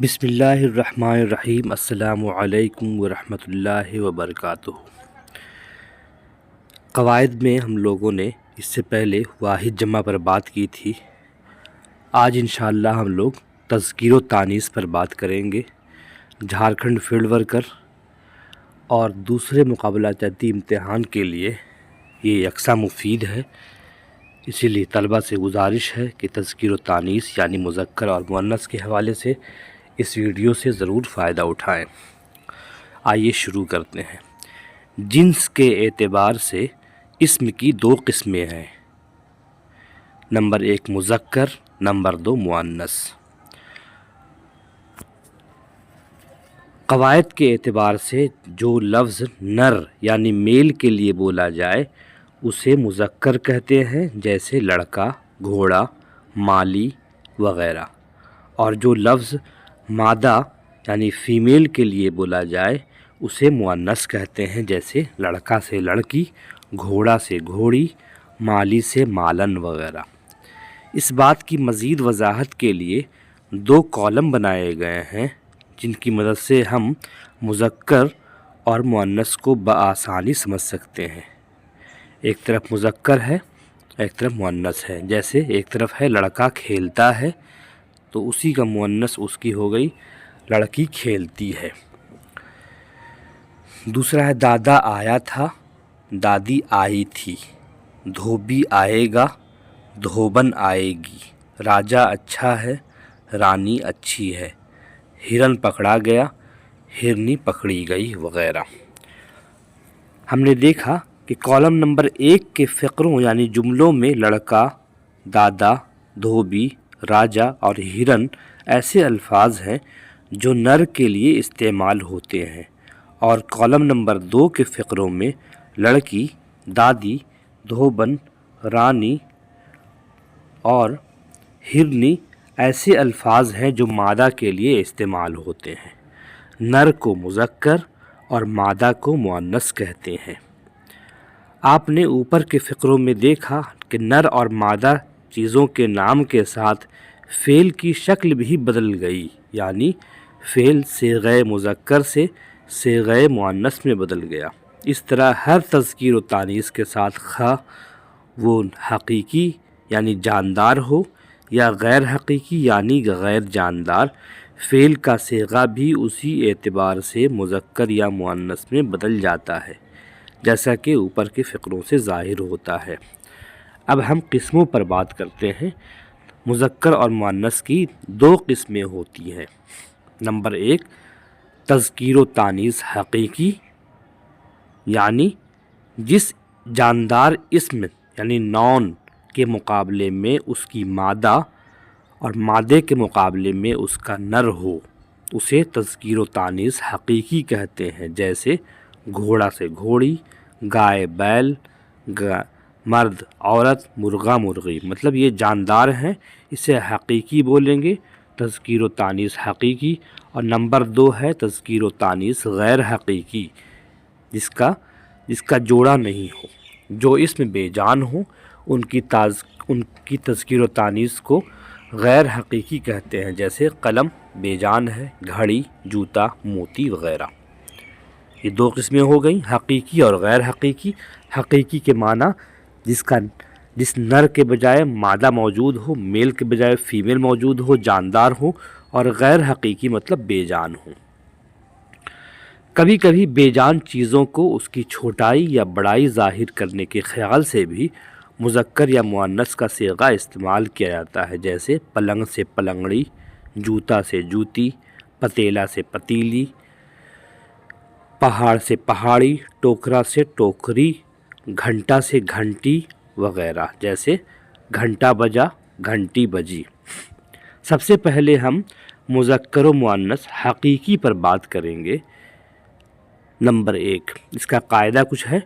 بسم اللہ الرحمن الرحیم۔ السلام علیکم ورحمۃ اللہ وبرکاتہ۔ قواعد میں ہم لوگوں نے اس سے پہلے واحد جمع پر بات کی تھی۔ آج انشاءاللہ ہم لوگ تذکیر و تانیث پر بات کریں گے۔ جھارکھنڈ فیلڈ ورکر اور دوسرے مقابلہ جاتی امتحان کے لیے یہ یکساں مفید ہے، اسی لیے طلبہ سے گزارش ہے کہ تذکیر و تانیث یعنی مذکر اور مؤنث کے حوالے سے اس ویڈیو سے ضرور فائدہ اٹھائیں۔ آئیے شروع کرتے ہیں۔ جنس کے اعتبار سے اسم کی دو قسمیں ہیں، نمبر 1 مذکر، نمبر 2 مؤنث۔ قواعد کے اعتبار سے جو لفظ نر یعنی میل کے لیے بولا جائے اسے مذکر کہتے ہیں، جیسے لڑکا، گھوڑا، مالی وغیرہ، اور جو لفظ مادہ یعنی فیمیل کے لیے بولا جائے اسے مؤنث کہتے ہیں، جیسے لڑکا سے لڑکی، گھوڑا سے گھوڑی، مالی سے مالن وغیرہ۔ اس بات کی مزید وضاحت کے لیے 2 کالم بنائے گئے ہیں جن کی مدد سے ہم مذکر اور مؤنث کو بآسانی سمجھ سکتے ہیں۔ ایک طرف مذکر ہے، ایک طرف مؤنث ہے۔ جیسے ایک طرف ہے لڑکا کھیلتا ہے تو اسی کا مؤنث اس کی ہو گئی لڑکی کھیلتی ہے۔ دوسرا ہے دادا آیا تھا، دادی آئی تھی، دھوبی آئے گا، دھوبن آئے گی، راجا اچھا ہے، رانی اچھی ہے، ہرن پکڑا گیا، ہرنی پکڑی گئی وغیرہ۔ ہم نے دیکھا کہ کالم نمبر 1 کے فقروں یعنی جملوں میں لڑکا، دادا، دھوبی، راجا اور ہرن ایسے الفاظ ہیں جو نر کے لیے استعمال ہوتے ہیں، اور کالم نمبر 2 کے فقروں میں لڑکی، دادی، دھوبن، رانی اور ہرنی ایسے الفاظ ہیں جو مادہ کے لیے استعمال ہوتے ہیں۔ نر کو مذکر اور مادہ کو مؤنث کہتے ہیں۔ آپ نے اوپر کے فقروں میں دیکھا کہ نر اور مادہ چیزوں کے نام کے ساتھ فعل کی شکل بھی بدل گئی، یعنی فعل صیغہ مذکر سے صیغہ مؤنث میں بدل گیا۔ اس طرح ہر تذکیر و تانیث کے ساتھ خواہ وہ حقیقی یعنی جاندار ہو یا غیر حقیقی یعنی غیر جاندار، فعل کا صیغہ بھی اسی اعتبار سے مذکر یا مؤنث میں بدل جاتا ہے، جیسا کہ اوپر کے فقروں سے ظاہر ہوتا ہے۔ اب ہم قسموں پر بات کرتے ہیں۔ مذکر اور مؤنث کی 2 قسمیں ہوتی ہیں۔ نمبر 1 تذکیر و تانیث حقیقی، یعنی جس جاندار اسم یعنی نون کے مقابلے میں اس کی مادہ اور مادے کے مقابلے میں اس کا نر ہو، اسے تذکیر و تانیث حقیقی کہتے ہیں، جیسے گھوڑا سے گھوڑی، گائے بیل، مرد عورت، مرغا مرغی، مطلب یہ جاندار ہیں، اسے حقیقی بولیں گے، تذکیر و تانیث حقیقی۔ اور نمبر 2 ہے تذکیر و تانیث غیر حقیقی، جس کا جوڑا نہیں ہو، جو اسم بے جان ہو ان کی تذکیر و تانیث کو غیر حقیقی کہتے ہیں، جیسے قلم بے جان ہے، گھڑی، جوتا، موتی وغیرہ۔ یہ 2 قسمیں ہو گئیں، حقیقی اور غیر حقیقی۔ حقیقی کے معنی جس نر کے بجائے مادہ موجود ہو، میل کے بجائے فیمیل موجود ہو، جاندار ہو، اور غیر حقیقی مطلب بے جان ہو۔ کبھی کبھی بے جان چیزوں کو اس کی چھوٹائی یا بڑائی ظاہر کرنے کے خیال سے بھی مذکر یا مؤنث کا صیغہ استعمال کیا جاتا ہے، جیسے پلنگ سے پلنگڑی، جوتا سے جوتی، پتیلا سے پتیلی، پہاڑ سے پہاڑی، ٹوکرا سے ٹوکری، گھنٹا سے گھنٹی وغیرہ، جیسے گھنٹا بجا، گھنٹی بجی۔ سب سے پہلے ہم مذکر و مؤنث حقیقی پر بات کریں گے۔ نمبر 1 اس کا قاعدہ کچھ ہے۔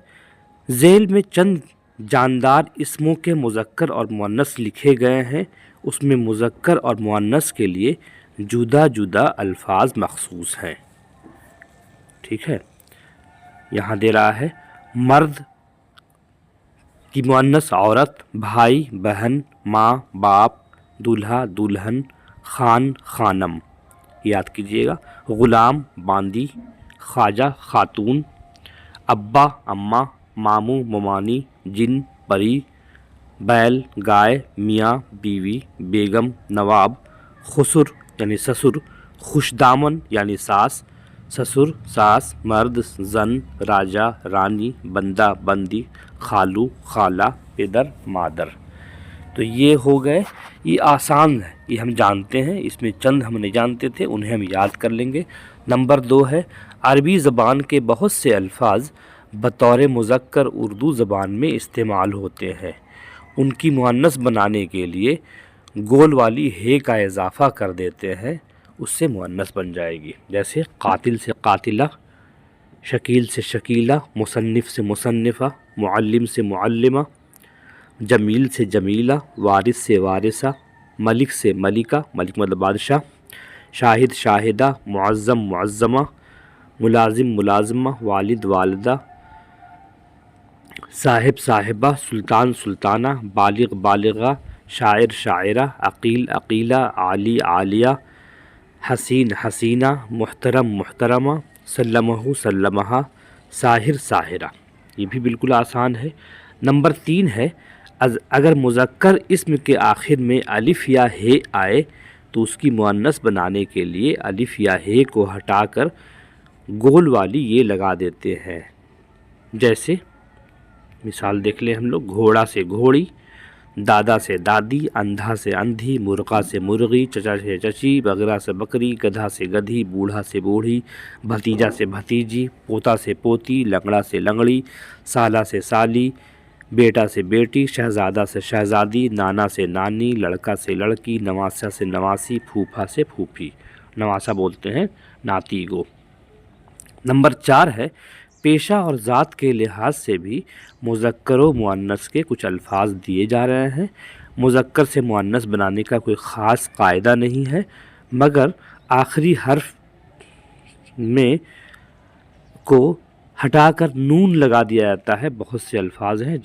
ذیل میں چند جاندار اسموں کے مذکر اور مؤنث لکھے گئے ہیں، اس میں مذکر اور مؤنث کے لیے جدا جدا الفاظ مخصوص ہیں۔ ٹھیک ہے، یہاں دے رہا ہے مرد کی مؤنث عورت، بھائی بہن، ماں باپ، دولہا دلہن، خان خانم، یاد کیجیے گا۔ غلام باندی، خواجہ خاتون، ابا اماں، ماموں ممانی، جن پری، بیل گائے، میاں بیوی، بیگم نواب، خسر یعنی سسر، خوش دامن یعنی ساس، سسر ساس، مرد زن، راجا رانی، بندہ بندی، خالو خالہ، پدر مادر۔ تو یہ ہو گئے، یہ آسان ہے، یہ ہم جانتے ہیں، اس میں چند ہم نہیں جانتے تھے، انہیں ہم یاد کر لیں گے۔ نمبر 2 ہے عربی زبان کے بہت سے الفاظ بطور مذکر اردو زبان میں استعمال ہوتے ہیں، ان کی مؤنث بنانے کے لیے گول والی ہے کا اضافہ کر دیتے ہیں، اس سے مؤنث بن جائے گی۔ جیسے قاتل سے قاتلہ، شکیل سے شکیلہ، مصنف سے مصنفہ، معلم سے معلمہ، جمیل سے جمیلہ، وارث سے وارثہ، ملک سے ملکہ، ملک مطلب بادشاہ، شاہد شاہدہ، معظم معظمہ، ملازم ملازمہ، والد والدہ، صاحب صاحبہ، سلطان سلطانہ، بالغ بالغہ، شاعر شاعرہ، عقیل عقیلہ، عالی عالیہ، حسین حسینہ، محترم محترمہ، سلمہ سلمہ، ساحر ساحرہ۔ یہ بھی بالکل آسان ہے۔ نمبر 3 ہے اگر مذکر اسم کے آخر میں الف یا ہے آئے تو اس کی مؤنث بنانے کے لیے الف یا ہے کو ہٹا کر گول والی یہ لگا دیتے ہیں۔ جیسے مثال دیکھ لیں ہم لوگ، گھوڑا سے گھوڑی، دادا سے دادی، اندھا سے اندھی، مرغا سے مرغی، چچا سے چچی، بغرا سے بکری، گدھا سے گدھی، بوڑھا سے بوڑھی، بھتیجا سے بھتیجی، پوتا سے پوتی، لنگڑا سے لنگڑی، سالہ سے سالی، بیٹا سے بیٹی، شہزادہ سے شہزادی، نانا سے نانی، لڑکا سے لڑکی، نواسہ سے نواسی، پھوپھا سے پھوپھی۔ نواسہ بولتے ہیں ناتی کو۔ نمبر 4 ہے پیشہ اور ذات کے لحاظ سے بھی مذکر و مؤنث کے کچھ الفاظ دیے جا رہے ہیں۔ مذکر سے مؤنث بنانے کا کوئی خاص قاعدہ نہیں ہے، مگر آخری حرف میں کو ہٹا کر نون لگا دیا جاتا ہے۔ بہت سے الفاظ ہیں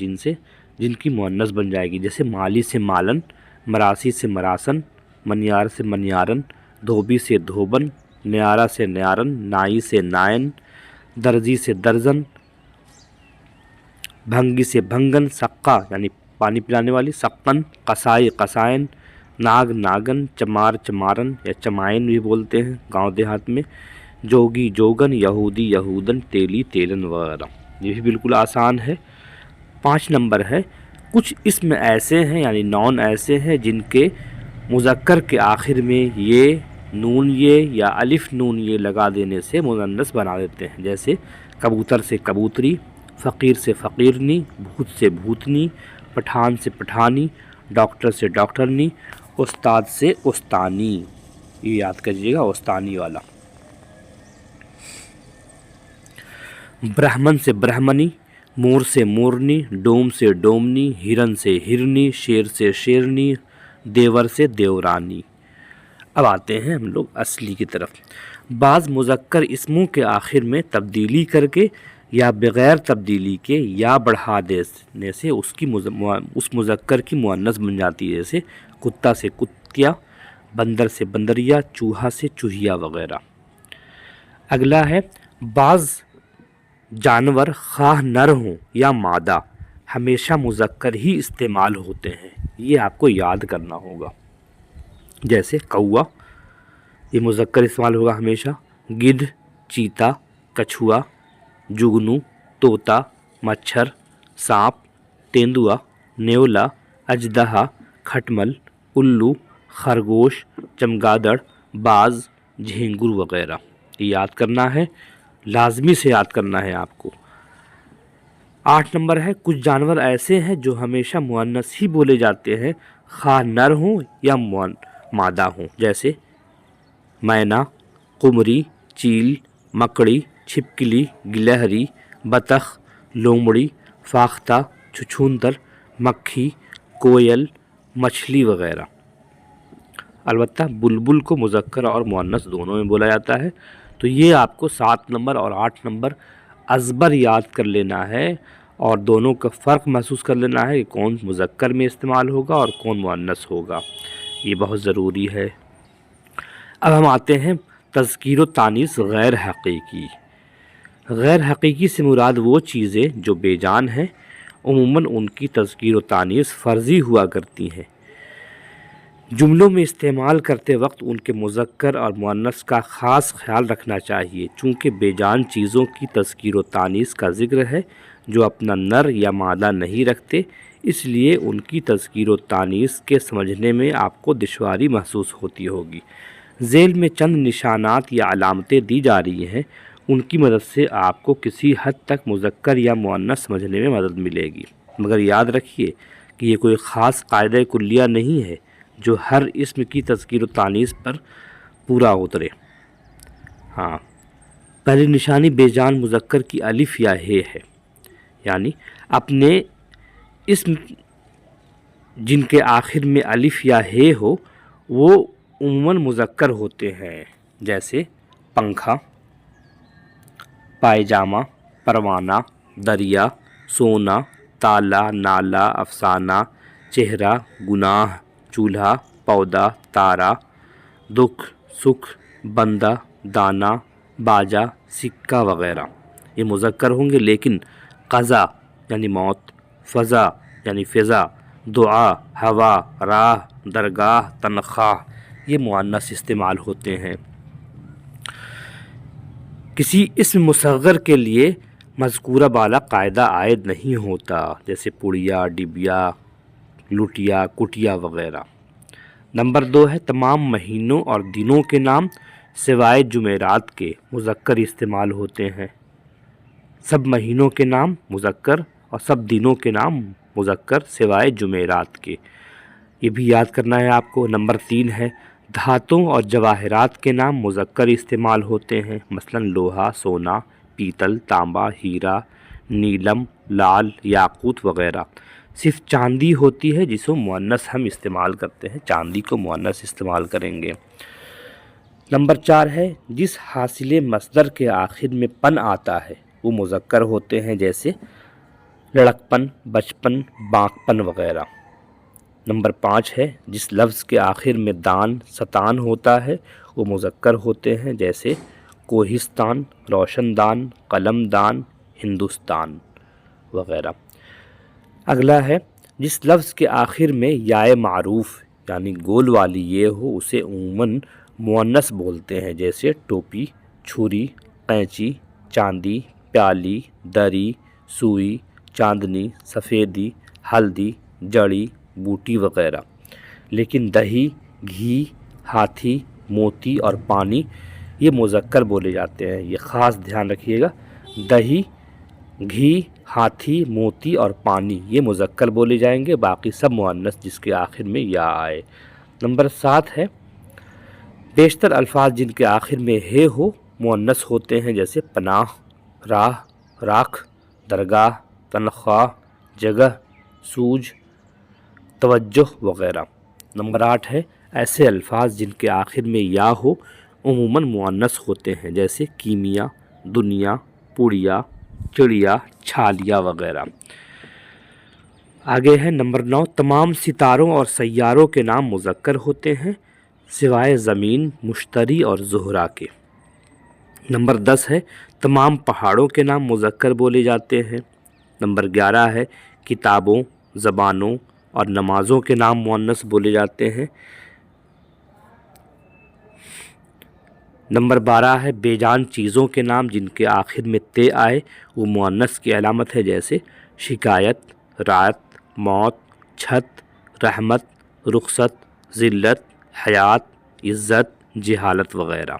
جن کی مؤنث بن جائے گی، جیسے مالی سے مالن، مراسی سے مراسن، منیار سے منیارن، دھوبی سے دھوبن، نیارہ سے نیارن، نائی سے نائن، درزی سے درزن، بھنگی سے بھنگن، سقا یعنی پانی پلانے والی، سقن، قصائی قصائن، ناگ ناگن، چمار چمارن یا چمائن بھی بولتے ہیں گاؤں دیہات میں، جوگی جوگن، یہودی یہودن، تیلی تیلن وغیرہ۔ یہ بھی بالکل آسان ہے۔ 5 نمبر ہے کچھ اسم ایسے ہیں یعنی نون ایسے ہیں جن کے مذکر کے آخر میں یہ نون یہ یا الف نون یہ لگا دینے سے مؤنث بنا دیتے ہیں، جیسے کبوتر سے کبوتری، فقیر سے فقیرنی، بھوت سے بھوتنی، پٹھان سے پٹھانی، ڈاکٹر سے ڈاکٹرنی، استاد سے استانی۔ یہ یاد کریے گا استانی والا۔ برہمن سے برہمنی، مور سے مورنی، ڈوم سے ڈومنی، ہرن سے ہرنی، شیر سے شیرنی، دیور سے دیورانی۔ اب آتے ہیں ہم لوگ اصلی کی طرف۔ بعض مذکر اسموں کے آخر میں تبدیلی کر کے یا بغیر تبدیلی کے یا بڑھا دینے سے اس مذکر کی مؤنث بن جاتی ہے، جیسے کتا سے کتیا، بندر سے بندریا، چوہا سے چوہیا وغیرہ۔ اگلا ہے بعض جانور خواہ نر ہوں یا مادہ ہمیشہ مذکر ہی استعمال ہوتے ہیں، یہ آپ کو یاد کرنا ہوگا۔ جیسے کوا، یہ مذکر استعمال ہوگا ہمیشہ، گدھ، چیتا، کچھوا، جگنو، طوطا، مچھر، سانپ، تیندوا، نیولا، اژدہا، کھٹمل، الو، خرگوش، چمگادڑ، باز، جھینگر وغیرہ۔ یہ یاد کرنا ہے، لازمی سے یاد کرنا ہے آپ کو۔ 8 نمبر ہے کچھ جانور ایسے ہیں جو ہمیشہ مؤنث ہی بولے جاتے ہیں، خواہ نر ہوں یا مادہ ہوں، جیسے مینا، قمری، چیل، مکڑی، چھپکلی، گلہری، بطخ، لومڑی، فاختہ، چھچھوندر، مکھی، کوئل، مچھلی وغیرہ۔ البتہ بلبل کو مذکر اور مؤنث دونوں میں بولا جاتا ہے۔ تو یہ آپ کو 7 نمبر اور 8 نمبر ازبر یاد کر لینا ہے اور دونوں کا فرق محسوس کر لینا ہے کہ کون مذکر میں استعمال ہوگا اور کون مؤنث ہوگا، یہ بہت ضروری ہے۔ اب ہم آتے ہیں تذکیر و تانیث غیر حقیقی، غیر حقیقی سے مراد وہ چیزیں جو بے جان ہیں، عموماً ان کی تذکیر و تانیث فرضی ہوا کرتی ہیں۔ جملوں میں استعمال کرتے وقت ان کے مذکر اور مؤنث کا خاص خیال رکھنا چاہیے، چونکہ بے جان چیزوں کی تذکیر و تانیث کا ذکر ہے جو اپنا نر یا مادہ نہیں رکھتے، اس لیے ان کی تذکیر و تانیث کے سمجھنے میں آپ کو دشواری محسوس ہوتی ہوگی۔ ذیل میں چند نشانات یا علامتیں دی جا رہی ہیں، ان کی مدد سے آپ کو کسی حد تک مذکر یا مؤنث سمجھنے میں مدد ملے گی، مگر یاد رکھیے کہ یہ کوئی خاص قاعدہ کلیہ نہیں ہے جو ہر اسم کی تذکیر و تانیث پر پورا اترے۔ ہاں، پہلی نشانی بے جان مذکر کی الف یا ہے ہے، یعنی اپنے اسم جن کے آخر میں الف یا ہے ہو وہ عموماً مذکر ہوتے ہیں، جیسے پنکھا، پائجامہ، پروانہ، دریا، سونا، تالا، نالا، افسانہ، چہرہ، گناہ، چولہا، پودا، تارا، دکھ، سکھ، بندہ، دانا، باجا، سکہ وغیرہ یہ مذکر ہوں گے، لیکن قضا یعنی موت، فضا یعنی فضا، دعا، ہوا، راہ، درگاہ، تنخواہ یہ مؤنث استعمال ہوتے ہیں۔ کسی اسم مصغر کے لیے مذکورہ بالا قاعدہ عائد نہیں ہوتا، جیسے پڑیا، ڈبیا، لٹیا، کٹیا وغیرہ۔ نمبر 2 ہے تمام مہینوں اور دنوں کے نام سوائے جمعرات کے مذکر استعمال ہوتے ہیں۔ سب مہینوں کے نام مذکر اور سب دنوں کے نام مذکر سوائے جمعرات کے، یہ بھی یاد کرنا ہے آپ کو۔ نمبر 3 ہے دھاتوں اور جواہرات کے نام مذکر استعمال ہوتے ہیں، مثلا لوہا، سونا، پیتل، تانبا، ہیرا، نیلم، لال، یاقوت وغیرہ۔ صرف چاندی ہوتی ہے جسے مؤنث ہم استعمال کرتے ہیں، چاندی کو مؤنث استعمال کریں گے۔ نمبر 4 ہے جس حاصل مصدر کے آخر میں پن آتا ہے وہ مذکر ہوتے ہیں، جیسے لڑکپن، بچپن، بانکپن وغیرہ۔ نمبر 5 ہے جس لفظ کے آخر میں دان، ستان ہوتا ہے وہ مذکر ہوتے ہیں، جیسے کوہستان، روشن دان، قلم دان، ہندوستان وغیرہ۔ اگلا ہے جس لفظ کے آخر میں یائے معروف یعنی گول والی یہ ہو اسے عموماً مؤنث بولتے ہیں، جیسے ٹوپی، چھری، قینچی، چاندی، پیالی، دری، سوئی، چاندنی، سفیدی، ہلدی، جڑی، بوٹی وغیرہ۔ لیکن دہی، گھی، ہاتھی، موتی اور پانی یہ مذکر بولے جاتے ہیں، یہ خاص دھیان رکھیے گا۔ دہی، گھی، ہاتھی، موتی اور پانی یہ مذکر بولے جائیں گے، باقی سب مؤنث جس کے آخر میں یا آئے۔ نمبر 7 ہے بیشتر الفاظ جن کے آخر میں ہے ہو مؤنث ہوتے ہیں، جیسے پناہ، راہ، راکھ، درگاہ، تنخواہ، جگہ، سوج، توجہ وغیرہ۔ نمبر 8 ہے ایسے الفاظ جن کے آخر میں یا ہو عموماً مؤنث ہوتے ہیں، جیسے کیمیا، دنیا، پڑیا، چڑیا، چھالیا وغیرہ۔ آگے ہے نمبر 9 تمام ستاروں اور سیاروں کے نام مذکر ہوتے ہیں سوائے زمین، مشتری اور زہرہ کے۔ نمبر 10 ہے تمام پہاڑوں کے نام مذکر بولے جاتے ہیں۔ نمبر 11 ہے کتابوں، زبانوں اور نمازوں کے نام مؤنث بولے جاتے ہیں۔ نمبر 12 ہے بے جان چیزوں کے نام جن کے آخر میں تے آئے وہ مؤنث کی علامت ہے، جیسے شکایت، رات، موت، چھت، رحمت، رخصت، ذلت، حیات، عزت، جہالت وغیرہ۔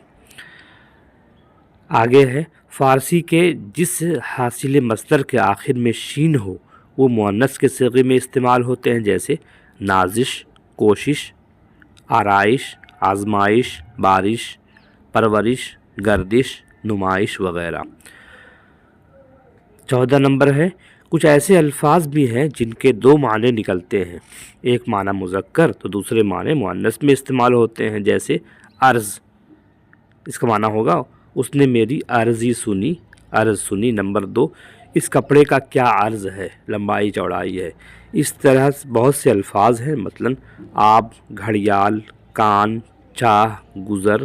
آگے ہے فارسی کے جس حاصل مصدر کے آخر میں شین ہو وہ مؤنث کے صیغے میں استعمال ہوتے ہیں، جیسے نازش، کوشش، آرائش، آزمائش، بارش، پرورش، گردش، نمائش وغیرہ۔ 14 نمبر ہے کچھ ایسے الفاظ بھی ہیں جن کے 2 معنی نکلتے ہیں، ایک معنی مذکر تو دوسرے معنی مؤنث میں استعمال ہوتے ہیں، جیسے عرض، اس کا معنی ہوگا اس نے میری عرضی سنی، عرض سنی۔ نمبر 2 اس کپڑے کا کیا عرض ہے، لمبائی چوڑائی ہے۔ اس طرح بہت سے الفاظ ہیں، مثلا آب، گھڑیال، کان، چاہ، گزر،